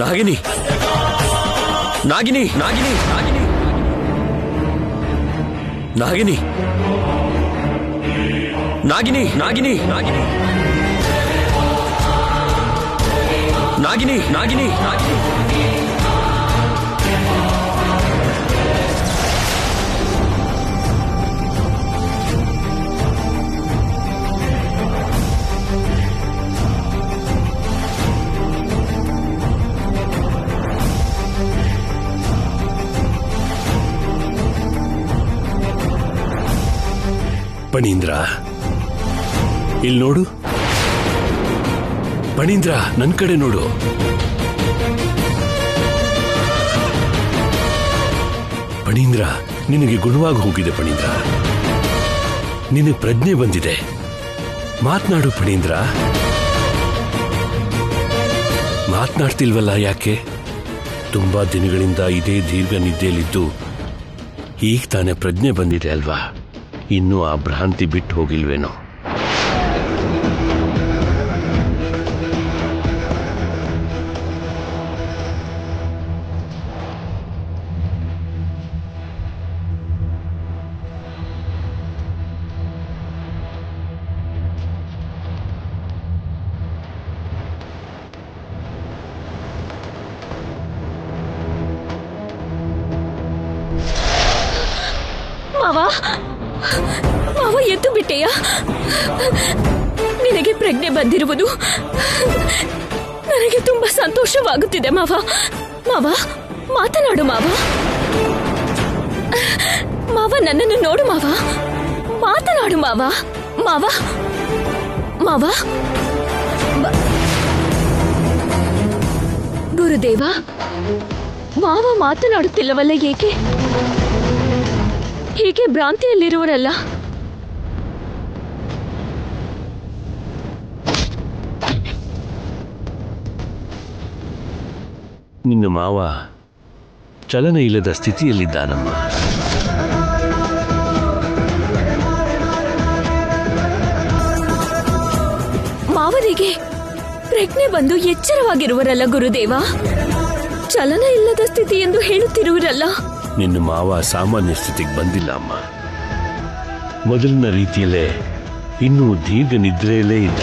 ನಾಗಿನಿ ನಾಗಿನಿ ನಾಗಿನಿ ನಾಗಿನಿ ನಾಗಿನಿ ನಾಗಿನಿ ನಾಗಿನಿ ನಾಗಿನಿ ನಾಗಿನಿ ನಾಗಿನಿ ನಾಗಿನಿ ಪಣೀಂದ್ರ, ಇಲ್ಲಿ ನೋಡು. ಪಣೀಂದ್ರ, ನನ್ನ ಕಡೆ ನೋಡು. ಪಣೀಂದ್ರ, ನಿನಗೆ ಗುಣವಾಗಿ ಹೋಗಿದೆ. ಪಣೀಂದ್ರ, ನಿನಗೆ ಪ್ರಜ್ಞೆ ಬಂದಿದೆ. ಮಾತನಾಡು ಪಣೀಂದ್ರ. ಮಾತನಾಡ್ತಿಲ್ವಲ್ಲ, ಯಾಕೆ? ತುಂಬಾ ದಿನಗಳಿಂದ ಇದೇ ದೀರ್ಘ ನಿದ್ದೆಯಲ್ಲಿದ್ದು ಈಗ ತಾನೇ ಪ್ರಜ್ಞೆ ಬಂದಿದೆ ಅಲ್ವಾ? ಇನ್ನೂ ಆ ಭ್ರಾಂತಿ ಬಿಟ್ಟು ಹೋಗಿಲ್ವೇನೋ? ಮಾವ, ಎದ್ದು ಬಿಟ್ಟೆಯ? ನಿನಗೆ ಪ್ರಜ್ಞೆ ಬಂದಿರುವುದು ನನಗೆ ತುಂಬಾ ಸಂತೋಷವಾಗುತ್ತಿದೆ ಮಾವ. ಮಾವ, ಮಾತನಾಡು ಮಾವ. ಮಾವ, ನನ್ನನ್ನು ನೋಡು ಮಾವ. ಮಾತನಾಡು ಮಾವ. ಮಾವ ಮಾವ ಗುರುದೇವ, ಮಾವ ಮಾತನಾಡುತ್ತಿಲ್ಲವಲ್ಲ, ಏಕೆ? ಹೀಗೆ ಭ್ರಾಂತಿಯಲ್ಲಿರುವರಲ್ಲ. ನಿನ್ನ ಮಾವ ಚಲನ ಇಲ್ಲದ ಸ್ಥಿತಿಯಲ್ಲಿದ್ದಾನಮ್ಮ. ಮಾವನಿಗೆ ಪ್ರಜ್ಞೆ ಬಂದು ಎಚ್ಚರವಾಗಿರುವರಲ್ಲ ಗುರುದೇವ. ಚಲನ ಇಲ್ಲದ ಸ್ಥಿತಿ ಎಂದು ಹೇಳುತ್ತಿರುವರಲ್ಲ. ನಿನ್ನ ಮಾವ ಸಾಮಾನ್ಯ ಸ್ಥಿತಿಗೆ ಬಂದಿಲ್ಲ ಅಮ್ಮ. ಮೊದಲಿನ ರೀತಿಯಲ್ಲೇ ಇನ್ನೂ ದೀರ್ಘ ನಿದ್ರೆಯಲ್ಲೇ ಇದ್ದ.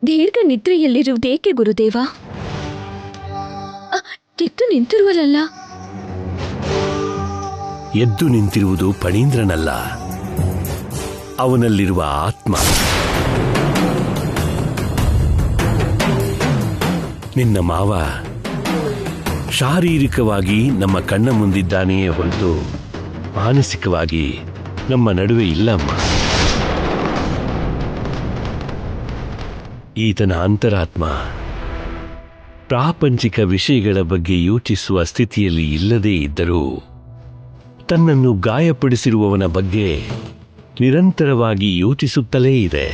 ದೀರ್ಘ ನಿದ್ರೆಯಲ್ಲಿರುವುದೇಕೆ ಗುರುದೇವ? ಎದ್ದು ನಿಂತಿರುವರಲ್ಲ. ಎದ್ದು ನಿಂತಿರುವುದು ಫಣೀಂದ್ರನಲ್ಲ, ಅವನಲ್ಲಿರುವ ಆತ್ಮ. ನಿನ್ನ ಮಾವ ಶಾರೀರಿಕವಾಗಿ ನಮ್ಮ ಕಣ್ಣ ಮುಂದಿದ್ದಾನೆಯೇ ಹೊರತು ಮಾನಸಿಕವಾಗಿ ನಮ್ಮ ನಡುವೆ ಇಲ್ಲಮ್ಮ. ಈತನ ಅಂತರಾತ್ಮ ಪ್ರಾಪಂಚಿಕ ವಿಷಯಗಳ ಬಗ್ಗೆ ಯೋಚಿಸುವ ಸ್ಥಿತಿಯಲ್ಲಿ ಇಲ್ಲದೇ ಇದ್ದರೂ ತನ್ನನ್ನು ಗಾಯಪಡಿಸಿರುವವನ ಬಗ್ಗೆ ನಿರಂತರವಾಗಿ ಯೋಚಿಸುತ್ತಲೇ ಇದೆ.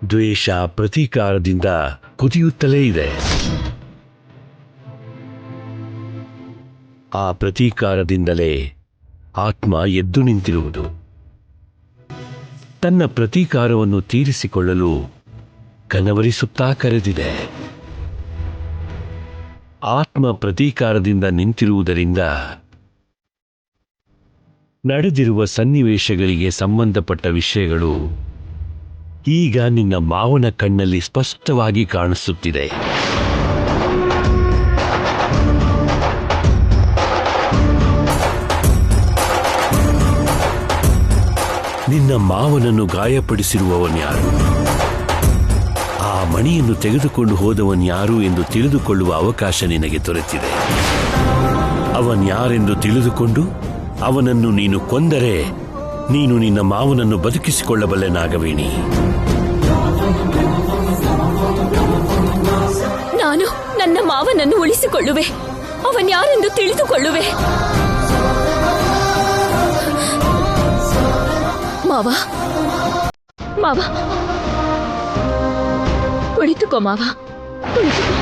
ದ್ವೇಷ ಪ್ರತೀಕಾರದಿಂದ ಕುದಿಯುತ್ತಲೇ ಇದೆ. ಆ ಪ್ರತೀಕಾರದಿಂದಲೇ ಆತ್ಮ ಎದ್ದು ನಿಂತಿರುವುದು. ತನ್ನ ಪ್ರತೀಕಾರವನ್ನು ತೀರಿಸಿಕೊಳ್ಳಲು ಕನವರಿಸುತ್ತಾ ಕರೆದಿದೆ. ಆತ್ಮ ಪ್ರತೀಕಾರದಿಂದ ನಿಂತಿರುವುದರಿಂದ ನಡೆದಿರುವ ಸನ್ನಿವೇಶಗಳಿಗೆ ಸಂಬಂಧಪಟ್ಟ ವಿಷಯಗಳು ಈಗ ನಿನ್ನ ಮಾವನ ಕಣ್ಣಲ್ಲಿ ಸ್ಪಷ್ಟವಾಗಿ ಕಾಣಿಸುತ್ತಿದೆ. ನಿನ್ನ ಮಾವನನ್ನು ಗಾಯಪಡಿಸಿರುವವನ್ಯಾರು, ಆ ಮಣಿಯನ್ನು ತೆಗೆದುಕೊಂಡು ಹೋದವನ್ಯಾರು ಎಂದು ತಿಳಿದುಕೊಳ್ಳುವ ಅವಕಾಶ ನಿನಗೆ ದೊರೆತಿದೆ. ಅವನ್ಯಾರೆಂದು ತಿಳಿದುಕೊಂಡು ಅವನನ್ನು ನೀನು ಕೊಂದರೆ ನೀನು ನಿನ್ನ ಮಾವನನ್ನು ಬದುಕಿಸಿಕೊಳ್ಳಬಲ್ಲೆ ನಾಗವೇಣಿ. ನಾನು ನನ್ನ ಮಾವನನ್ನು ಉಳಿಸಿಕೊಳ್ಳುವೆ. ಅವನ್ಯಾರೆಂದು ತಿಳಿದುಕೊಳ್ಳುವೆ. ಮಾವ, ಮಾವ, ಕುಳಿತುಕೋ ಮಾವ, ಕುಳಿತುಕೋ.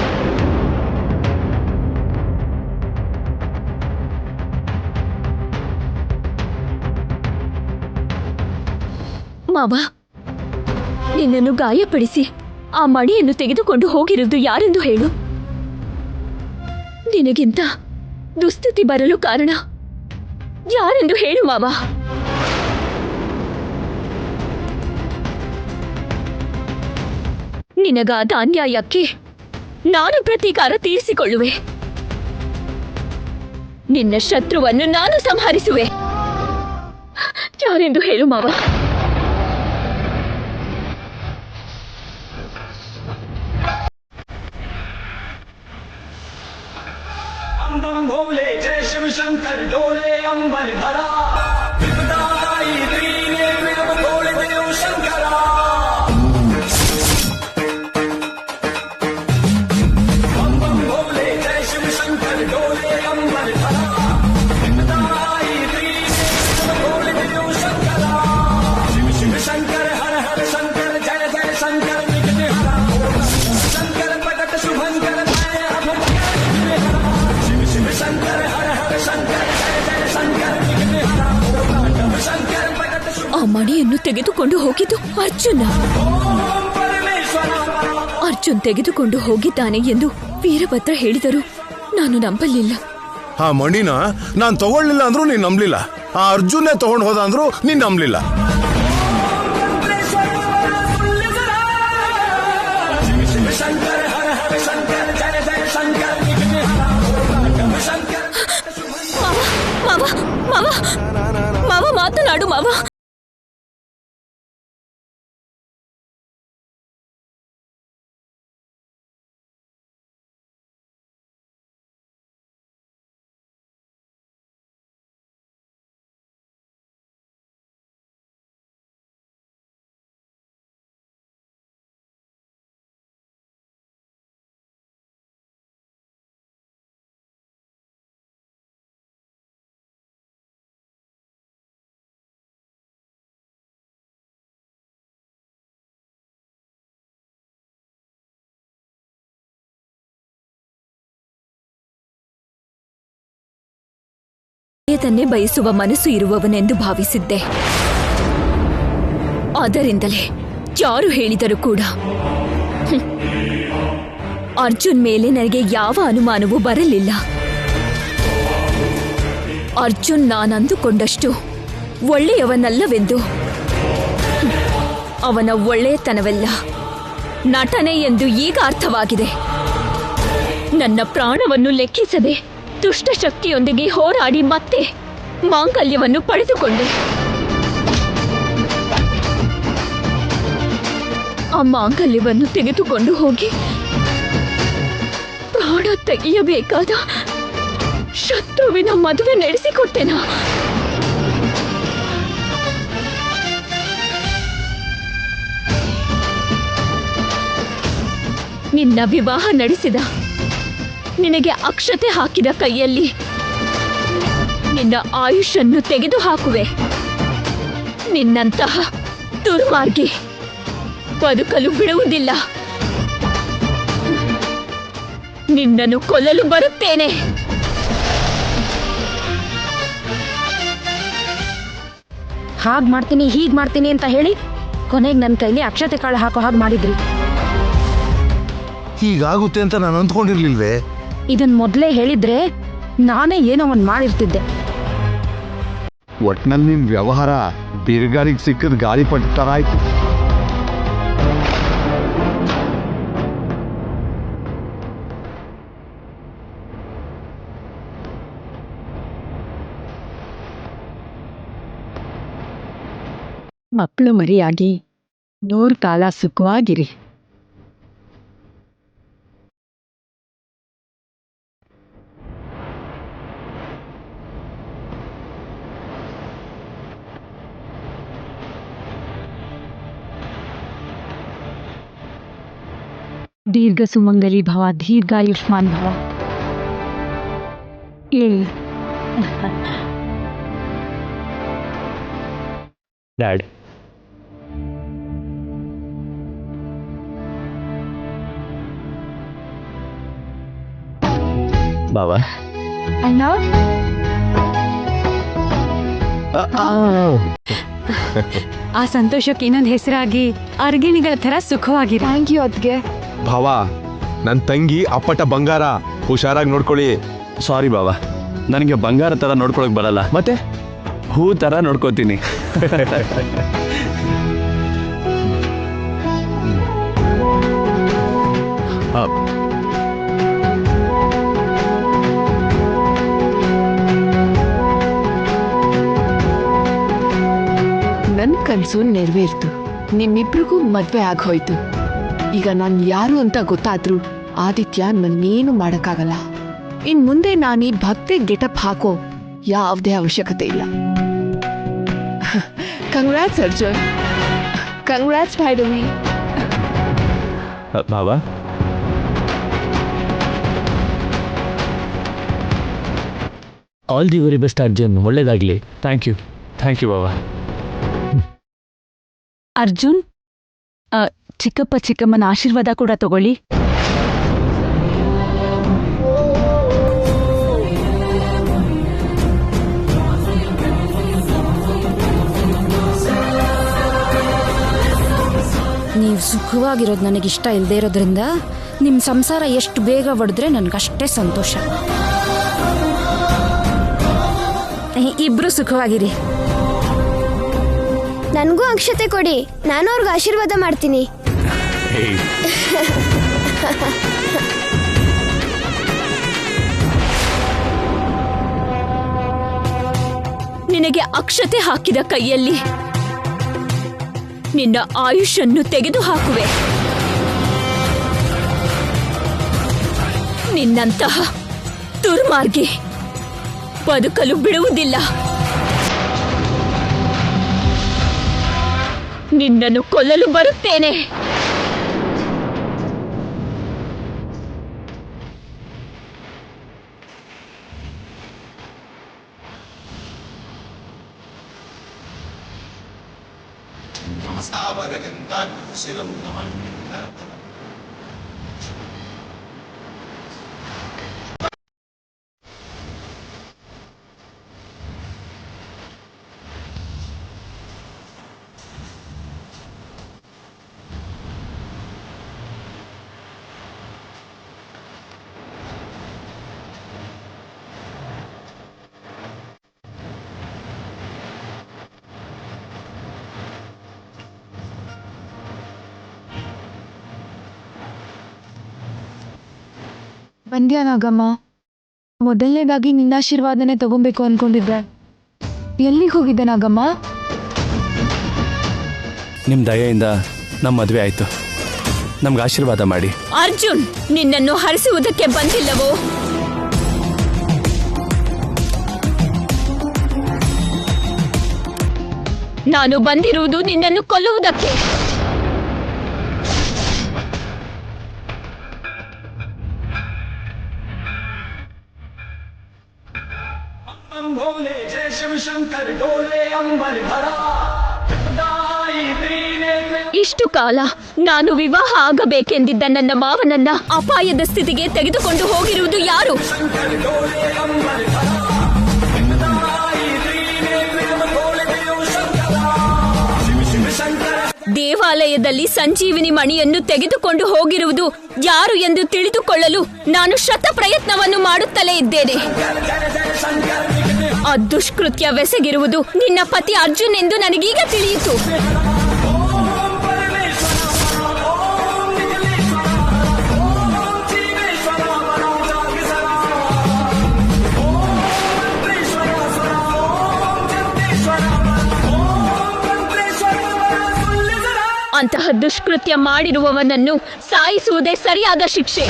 ಮಾವ, ನಿನ್ನನ್ನು ಗಾಯಪಡಿಸಿ ಆ ಮಣಿಯನ್ನು ತೆಗೆದುಕೊಂಡು ಹೋಗಿರುವುದು ಯಾರೆಂದು ಹೇಳು. ನಿನಗಿಂತ ದುಸ್ಥಿತಿ ಬರಲು ಕಾರಣ ಯಾರೆಂದು ಹೇಳು ಮಾವ. ನಿನಗಾದ ಅನ್ಯಾಯಕ್ಕೆ ನಾನು ಪ್ರತೀಕಾರ ತೀರಿಸಿಕೊಳ್ಳುವೆ. ನಿನ್ನ ಶತ್ರುವನ್ನು ನಾನು ಸಂಹರಿಸುವೆ. ಯಾರೆಂದು ಹೇಳು ಮಾವ. अंबम भोले जय शिव शंकर डोले अंबर भरा विपदाई दीने विरम तोड़ देव शंकरा अंबम भोले जय शिव शंकर डोले अंबर भरा विपदाई दीने विरम तोड़ देव शंकरा शिव शिव शंकर हर हर शंकर जय जय शंकर निकटे हरा शंकर प्रकट शुभंकर मैं अभंकर शंकर हर हर शंकर जय जय शंकर शंकर प्रकट ಆ ಮಣಿಯನ್ನು ತೆಗೆದುಕೊಂಡು ಹೋಗಿದ್ದು ಅರ್ಜುನ. परमेश्वर ಅರ್ಜುನ್ ತೆಗೆದುಕೊಂಡು ಹೋಗಿದ್ದಾನೆ ಎಂದು ವೀರಭದ್ರ ಹೇಳಿದರು. ನಾನು ನಂಬಲಿಲ್ಲ. ಆ ಮಣಿನ ನಾನ್ ತಗೊಳ್ಳಿಲ್ಲ ಅಂದ್ರೂ ನೀನ್ ನಂಬ್ಲಿಲ್ಲ. ಆ ಅರ್ಜುನೇ ತಗೊಂಡ್ ಹೋದ ಅಂದ್ರೂ ನೀನ್ ನಂಬ್ಲಿಲ್ಲ. शंकर हर हर शंकर जय जय शंकर शंकर ಮಾವ, ಮಾವ, ಮಾವ, ಮಾತನಾಡು ಮಾವ. ತನ್ನೇ ಬಯಸುವ ಮನಸ್ಸು ಇರುವವನೆಂದು ಭಾವಿಸಿದ್ದೆ. ಅದರಿಂದಲೇ ಯಾರು ಹೇಳಿದರೂ ಕೂಡ ಅರ್ಜುನ್ ಮೇಲೆ ನನಗೆ ಯಾವ ಅನುಮಾನವೂ ಬರಲಿಲ್ಲ. ಅರ್ಜುನ್ ನಾನಂದುಕೊಂಡಷ್ಟು ಒಳ್ಳೆಯವನಲ್ಲವೆಂದು, ಅವನ ಒಳ್ಳೆಯತನವೆಲ್ಲ ನಟನೆ ಎಂದು ಈಗ ಅರ್ಥವಾಗಿದೆ. ನನ್ನ ಪ್ರಾಣವನ್ನು ಲೆಕ್ಕಿಸದೆ ದುಷ್ಟಶಕ್ತಿಯೊಂದಿಗೆ ಹೋರಾಡಿ ಮತ್ತೆ ಮಾಂಗಲ್ಯವನ್ನು ಪಡೆದುಕೊಂಡೆ. ಆ ಮಾಂಗಲ್ಯವನ್ನು ತೆಗೆದುಕೊಂಡು ಹೋಗಿ ಪ್ರಾಣ ತೆಗೆಯಬೇಕಾದ ಶತ್ರುವಿನ ಮದುವೆ ನಡೆಸಿಕೊಟ್ಟೆನಾ? ನಿನ್ನ ವಿವಾಹ ನಡೆಸಿದ, ನಿನಗೆ ಅಕ್ಷತೆ ಹಾಕಿದ ಕೈಯಲ್ಲಿ ನಿನ್ನ ಆಯುಷನ್ನು ತೆಗೆದು ಹಾಕುವೆ. ನಿನ್ನಂತಹ ದುರ್ಮಾರ್ಗಿ ಬದುಕಲು ಬಿಡುವುದಿಲ್ಲ. ನಿನ್ನನ್ನು ಕೊಲ್ಲಲು ಬರುತ್ತೇನೆ. ಹಾಗೆ ಮಾಡ್ತೀನಿ ಹೀಗೆ ಮಾಡ್ತೀನಿ ಅಂತ ಹೇಳಿ ಕೊನೆಗೆ ನನ್ನ ಕೈಲಿ ಅಕ್ಷತೆ ಕಾಳು ಹಾಕೋ ಹಾಗೆ ಮಾಡಿದ್ರಿ. ಹೀಗಾಗುತ್ತೆ ಅಂತ ನಾನು ಅಂದ್ಕೊಂಡಿರ್ಲಿಲ್ವೇ. ಇದನ್ ಮೊದಲೇ ಹೇಳಿದ್ರೆ ನಾನೇ ಏನೋ ಒಂದು ಮಾಡಿರ್ತಿದ್ದೆ. ಒಟ್ನಲ್ಲಿ ನಿಮ್ ವ್ಯವಹಾರ ಬಿರುಗಾರಿಗೆ ಸಿಕ್ಕದ ಗಾಳಿ ಪಟ್ಟ ಥರ ಆಯ್ತು. ಮಕ್ಕಳು ಮರಿಯಾಗಿ 100 ಕಾಲ ಸುಖವಾಗಿರಿ. ದೀರ್ಘ ಸುಮಂಗಲಿ ಭವ, ದೀರ್ಘಾಯುಷ್ಮಾನ್ ಭವ. ಡ್ಯಾಡ್, ಬಾವಾ, ಅಣ್ಣ, ಆ ಸಂತೋಷಕ್ಕೆ ಇನ್ನೊಂದು ಹೆಸರಾಗಿ ಅರ್ಗಿಣಿಗಳ ಥರ ಸುಖವಾಗಿರಿ. Thank you ಅದ್ಗೆ. ಭಾವ, ನನ್ನ ತಂಗಿ ಅಪ್ಪಟ ಬಂಗಾರ, ಹುಷಾರಾಗಿ ನೋಡ್ಕೊಳ್ಳಿ. ಸಾರಿ ಬಾವಾ, ನನಗೆ ಬಂಗಾರ ಥರ ನೋಡ್ಕೊಳಕ್ ಬರಲ್ಲ, ಮತ್ತೆ ಹೂ ಥರ ನೋಡ್ಕೋತೀನಿ. ನನ್ನ ಕನಸು ನೆರವೇರ್ತು. ನಿಮ್ಮಿಬ್ರಿಗೂ ಮದ್ವೆ ಆಗೋಯ್ತು. ಈಗ ನಾನು ಯಾರು ಅಂತ ಗೊತ್ತಾದ್ರೂ ಆದಿತ್ಯ ನನ್ನೇನು ಮಾಡೋಕ್ಕಾಗಲ್ಲ. ಇನ್ ಮುಂದೆ ನಾನು ಈ ಭಕ್ತಿ ಗೆಟಪ್ ಹಾಕೋ ಯಾವುದೇ ಅವಶ್ಯಕತೆ ಇಲ್ಲ. Congrats Arjun, congrats Bhairavi. ಬಾವಾ, all the very best Arjun, ಒಳ್ಳೇದಾಗ್ಲಿ. ಥ್ಯಾಂಕ್ ಯು ಬಾವಾ. ಅರ್ಜುನ್, ಚಿಕ್ಕಪ್ಪ ಚಿಕ್ಕಮ್ಮನ ಆಶೀರ್ವಾದ ಕೂಡ ತಗೊಳ್ಳಿ. ನೀವು ಸುಖವಾಗಿರೋದು ನನಗಿಷ್ಟ ಇಲ್ಲದೆ ಇರೋದ್ರಿಂದ ನಿಮ್ಮ ಸಂಸಾರ ಎಷ್ಟು ಬೇಗ ಒಡೆದ್ರೆ ನನಗಷ್ಟೇ ಸಂತೋಷ. ಇಬ್ರು ಸುಖವಾಗಿರಿ. ನನಗೂ ಅಕ್ಷತೆ ಕೊಡಿ, ನಾನು ಅವ್ರಿಗೆ ಆಶೀರ್ವಾದ ಮಾಡ್ತೀನಿ. ನಿನಗೆ ಅಕ್ಷತೆ ಹಾಕಿದ ಕೈಯಲ್ಲಿ ನಿನ್ನ ಆಯುಷನ್ನು ತೆಗೆದು ಹಾಕುವೆ. ನಿನ್ನಂತಹ ದುರ್ಮಾರ್ಗಿ ಬದುಕಲು ಬಿಡುವುದಿಲ್ಲ. ನಿನ್ನನ್ನು ಕೊಲ್ಲಲು ಬರುತ್ತೇನೆ. ಬಂದ್ಯಾ ನಾಗಮ್ಮ? ಮೊದಲನೇದಾಗಿ ನಿನ್ನಾಶೀರ್ವಾದನೆ ತಗೊಬೇಕು ಅನ್ಕೊಂಡಿದ್ದೆ. ಎಲ್ಲಿಗೆ ಹೋಗಿದ್ದೆ ನಾಗಮ್ಮ? ನಿಮ್ಮ ದಯೆಯಿಂದ ನಮ್ಮ ಮದುವೆ ಆಯಿತು. ನಮ್ಗೆ ಆಶೀರ್ವಾದ ಮಾಡಿ. ಅರ್ಜುನ್, ನಿನ್ನನ್ನು ಹರಿಸುವುದಕ್ಕೆ ಬಂದಿಲ್ಲವೋ? ನಾನು ಬಂದಿರುವುದು ನಿನ್ನನ್ನು ಕೊಲ್ಲುವುದಕ್ಕೆ. भोले जय शिव शंकर डोले अंबर भरा दाई त्रिनेत्र ಇಷ್ಟು ಕಾಲ ನಾನು ವಿವಾಹ ಆಗಬೇಕೆಂದಿದ್ದ ನನ್ನ ಮಾವನನ್ನ ಅಪಾಯದ ಸ್ಥಿತಿಗೆ ತೆಗೆದುಕೊಂಡು ಹೋಗಿರುವುದು ಯಾರು? शंकर डोले अंबर भरा दाई त्रिनेत्र भोले देव शंकर शिव शिव शंकर ದೇವಾಲಯದಲ್ಲಿ ಸಂಜೀವಿನಿ ಮಣಿಯನ್ನು ತೆಗೆದುಕೊಂಡು ಹೋಗಿರುವುದು ಯಾರು ಎಂದು ತಿಳಿದುಕೊಳ್ಳಲು ನಾನು ಶತ ಪ್ರಯತ್ನವನ್ನು ಮಾಡುತ್ತಲೇ ಇದ್ದೇನೆ. ಆ ದುಷ್ಕೃತ್ಯವೆಸಗಿರುವುದು ನಿನ್ನ ಪತಿ ಅರ್ಜುನ್ ಎಂದು ನನಗೀಗ ತಿಳಿಯಿತು. ಅಂತಹ ದುಷ್ಕೃತ್ಯ ಮಾಡಿರುವವನನ್ನು ಸಾಯಿಸುವುದೇ ಸರಿಯಾದ ಶಿಕ್ಷೆ.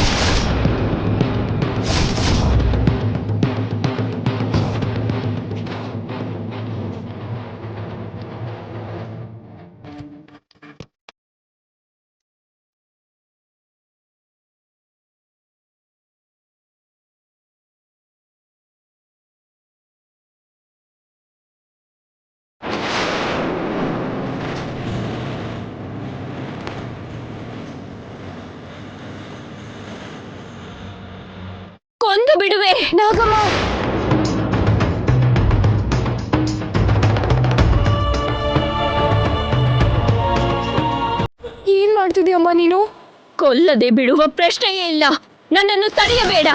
ಕೊಂದು ಬಿಡುವೆ ನಾಗಮ್ಮ. ಏನ್ ಮಾಡ್ತಿದ್ಯಮ್ಮ ನೀನು? ಕೊಲ್ಲದೆ ಬಿಡುವ ಪ್ರಶ್ನೆಯೇ ಇಲ್ಲ. ನನ್ನನ್ನು ತಡೆಯಬೇಡ.